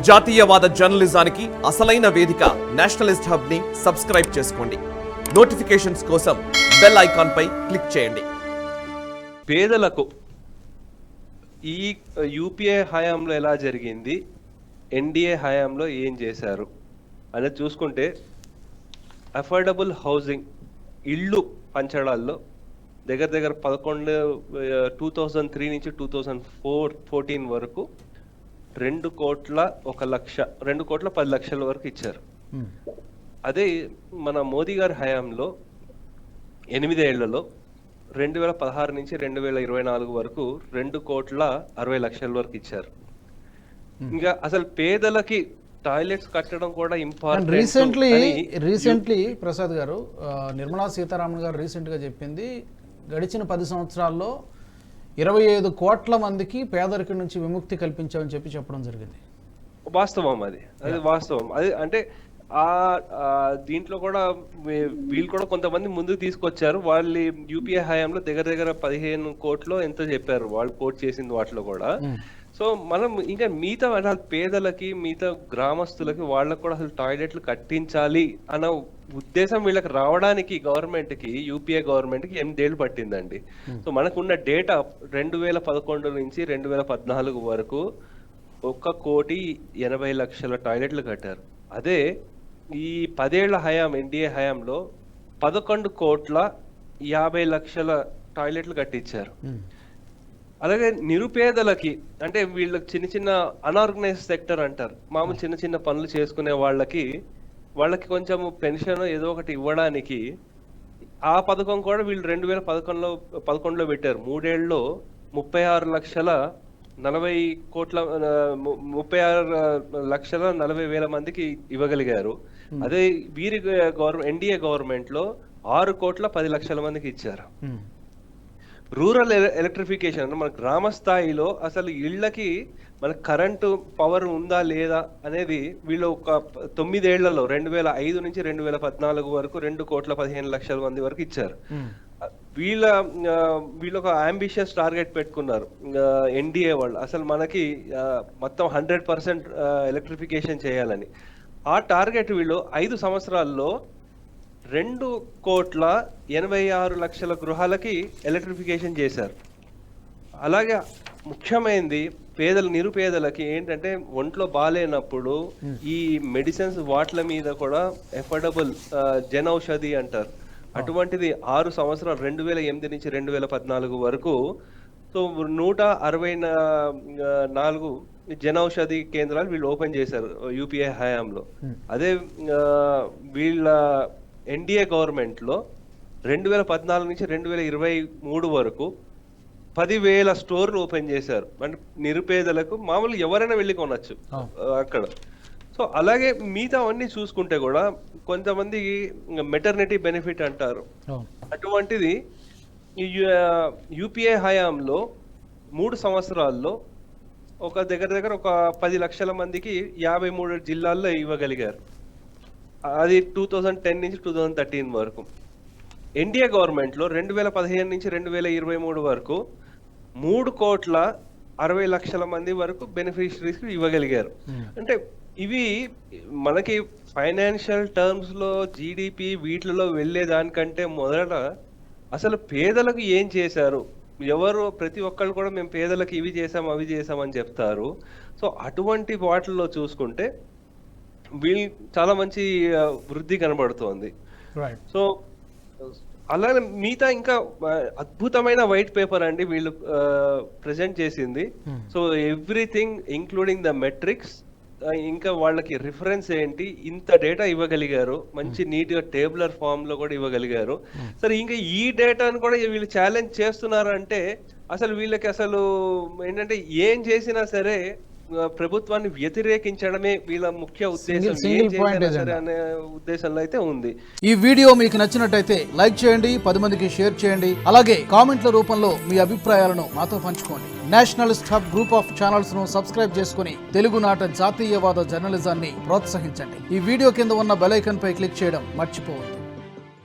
జాతీయవాద జర్నలిజానికి అసలైన వేదిక నేషనలిస్ట్ హబ్ ని సబ్స్క్రైబ్ చేసుకోండి. నోటిఫికేషన్స్ కోసం బెల్ ఐకాన్ పై క్లిక్ చేయండి. పేదలకు ఈ యూపీఏ హయాంలో ఎలా జరిగింది, ఎన్డీఏ హయాంలో ఏం చేశారు అనేది చూసుకుంటే, అఫోర్డబుల్ హౌసింగ్ ఇళ్ళు పంచడాల్లో దగ్గర 2003 నుంచి 2014 వరకు 2,10,00,000 వరకు ఇచ్చారు. అదే మన మోదీ గారి హయాంలో 8 ఏళ్లలో 2016 నుంచి 2024 వరకు 2,60,00,000 వరకు ఇచ్చారు. ఇంకా అసలు పేదలకి టాయిలెట్స్ కట్టడం కూడా ఇంపార్టెంట్. రీసెంట్లీ ప్రసాద్ గారు, నిర్మలా సీతారామన్ గారు రీసెంట్గా చెప్పింది, గడిచిన 10 సంవత్సరాల్లో 25 కోట్ల మందికి పేదరికం నుంచి విముక్తి కల్పించామని చెప్పడం జరిగింది. వాస్తవం, అది వాస్తవం. అది అంటే దీంట్లో కూడా వీళ్ళు కూడా కొంతమంది ముందుకు తీసుకొచ్చారు. వాళ్ళు యూపీఏ హయాంలో దగ్గర 15 కోట్లు ఎంతో చెప్పారు వాళ్ళు కోట్ చేసింది వాటిలో కూడా. సో మనం ఇంకా మిగతా పేదలకి, మిగతా గ్రామస్తులకి వాళ్ళకు కూడా అసలు టాయిలెట్లు కట్టించాలి అన్న ఉద్దేశం వీళ్ళకి రావడానికి గవర్నమెంట్ కి, యూపీఏ గవర్నమెంట్ కి 8 ఏళ్ళు పట్టిందండి. సో మనకున్న డేటా 2011 నుంచి 2014 వరకు 1,80,00,000 టాయిలెట్లు కట్టారు. అదే ఈ 10 ఏళ్ల హయాం, ఎన్డీఏ హయాంలో 11,50,00,000 టాయిలెట్లు కట్టించారు. అలాగే నిరుపేదలకి, అంటే వీళ్ళకి చిన్న అన్ఆర్గనైజ్డ్ సెక్టర్ అంటారు, మామూలు చిన్న పనులు చేసుకునే వాళ్ళకి కొంచెం పెన్షన్ ఏదో ఒకటి ఇవ్వడానికి ఆ పథకం కూడా వీళ్ళు 2011లో పెట్టారు. 3 ఏళ్ళలో 36,40,00,000 మందికి ఇవ్వగలిగారు. అదే వీరి ఎన్డీఏ గవర్నమెంట్ లో 6,10,00,000 మందికి ఇచ్చారు. రూరల్ ఎలక్ట్రిఫికేషన్, మన గ్రామ స్థాయిలో అసలు ఇళ్లకి మన కరెంటు పవర్ ఉందా లేదా అనేది వీళ్ళు ఒక 9 ఏళ్లలో 2005 నుంచి 2014 వరకు 2,15,00,000 మంది వరకు ఇచ్చారు. వీళ్ళు ఒక అంబిషియస్ టార్గెట్ పెట్టుకున్నారు ఎన్డీఏ వాళ్ళు, అసలు మనకి మొత్తం 100% ఎలక్ట్రిఫికేషన్ చేయాలని. ఆ టార్గెట్ వీళ్ళు 5 సంవత్సరాల్లో 2,86,00,000 గృహాలకి ఎలక్ట్రిఫికేషన్ చేశారు. అలాగే ముఖ్యమైనది నిరుపేదలకి ఏంటంటే, ఒంట్లో బాగాలేనప్పుడు ఈ మెడిసిన్స్ వాట్ల మీద కూడా అఫోర్డబుల్ జన్ ఔషధి అంటారు, అటువంటిది 6 సంవత్సరాలు 2008 నుంచి 2014 వరకు. సో 164 జన ఔషధి కేంద్రాలు వీళ్ళు ఓపెన్ చేశారు యూపీఏ హయాంలో. అదే వీళ్ళ ఎన్డీఏ గవర్నమెంట్ లో 2014 నుంచి 2023 వరకు 10,000 స్టోర్లు ఓపెన్ చేశారు. అంటే నిరుపేదలకు మామూలు ఎవరైనా వెళ్ళి కొనొచ్చు అక్కడ. సో అలాగే మిగతా అన్ని చూసుకుంటే కూడా కొంతమంది మెటర్నిటీ బెనిఫిట్ అంటారు, అటువంటిది యూపీఏ హయాంలో 3 సంవత్సరాల్లో ఒక దగ్గర ఒక 10 లక్షల మందికి 53 జిల్లాల్లో ఇవ్వగలిగారు. అది 2010 నుంచి 2013 వరకు. ఎన్డీఏ గవర్నమెంట్ లో 2015 నుంచి 2023 వరకు 3,60,00,000 మంది వరకు బెనిఫిషరీస్ ఇవ్వగలిగారు. అంటే ఇవి మనకి ఫైనాన్షియల్ టర్మ్స్ లో జీడిపి వీటిలో వెళ్లే దానికంటే మొదట అసలు పేదలకు ఏం చేశారు, ప్రతి ఒక్కళ్ళు కూడా మేము పేదలకు ఇవి చేసాం అవి చేసామని చెప్తారు. సో అటువంటి వాటిల్లో చూసుకుంటే వీళ్ళు చాలా మంచి వృద్ధి కనబడుతోంది. సో అలానే మిగతా ఇంకా అద్భుతమైన వైట్ పేపర్ అండి వీళ్ళు ప్రెజెంట్ చేసింది. So everything including the metrics, ఇంకా వాళ్ళకి రిఫరెన్స్ ఏంటి, ఇంత డేటా ఇవ్వగలిగారు, మంచి నీట్ గా టేబులర్ ఫామ్ లో కూడా ఇవ్వగలిగారు. సరే ఇంకా ఈ డేటాను కూడా వీళ్ళు ఛాలెంజ్ చేస్తున్నారు అంటే అసలు వీళ్ళకి అసలు ఏంటంటే ఏం చేసినా సరే ప్రభుత్వాన్ని వ్యతిరేకించడమే వీళ్ళ ముఖ్య ఉద్దేశం, అనే ఉద్దేశంలో అయితే ఉంది. ఈ వీడియో మీకు నచ్చినట్టయితే లైక్ చేయండి, 10 మందికి షేర్ చేయండి. అలాగే కామెంట్ల రూపంలో మీ అభిప్రాయాలను మాతో పంచుకోండి. Nationalist hub group of channels ను సబ్స్క్రైబ్ చేసుకుని తెలుగునాట జాతీయవాద జర్నలిజాన్ని ప్రోత్సహించండి. ఈ వీడియో కింద ఉన్న బెల్ ఐకాన్ పై క్లిక్ చేయడం మర్చిపోవద్దు.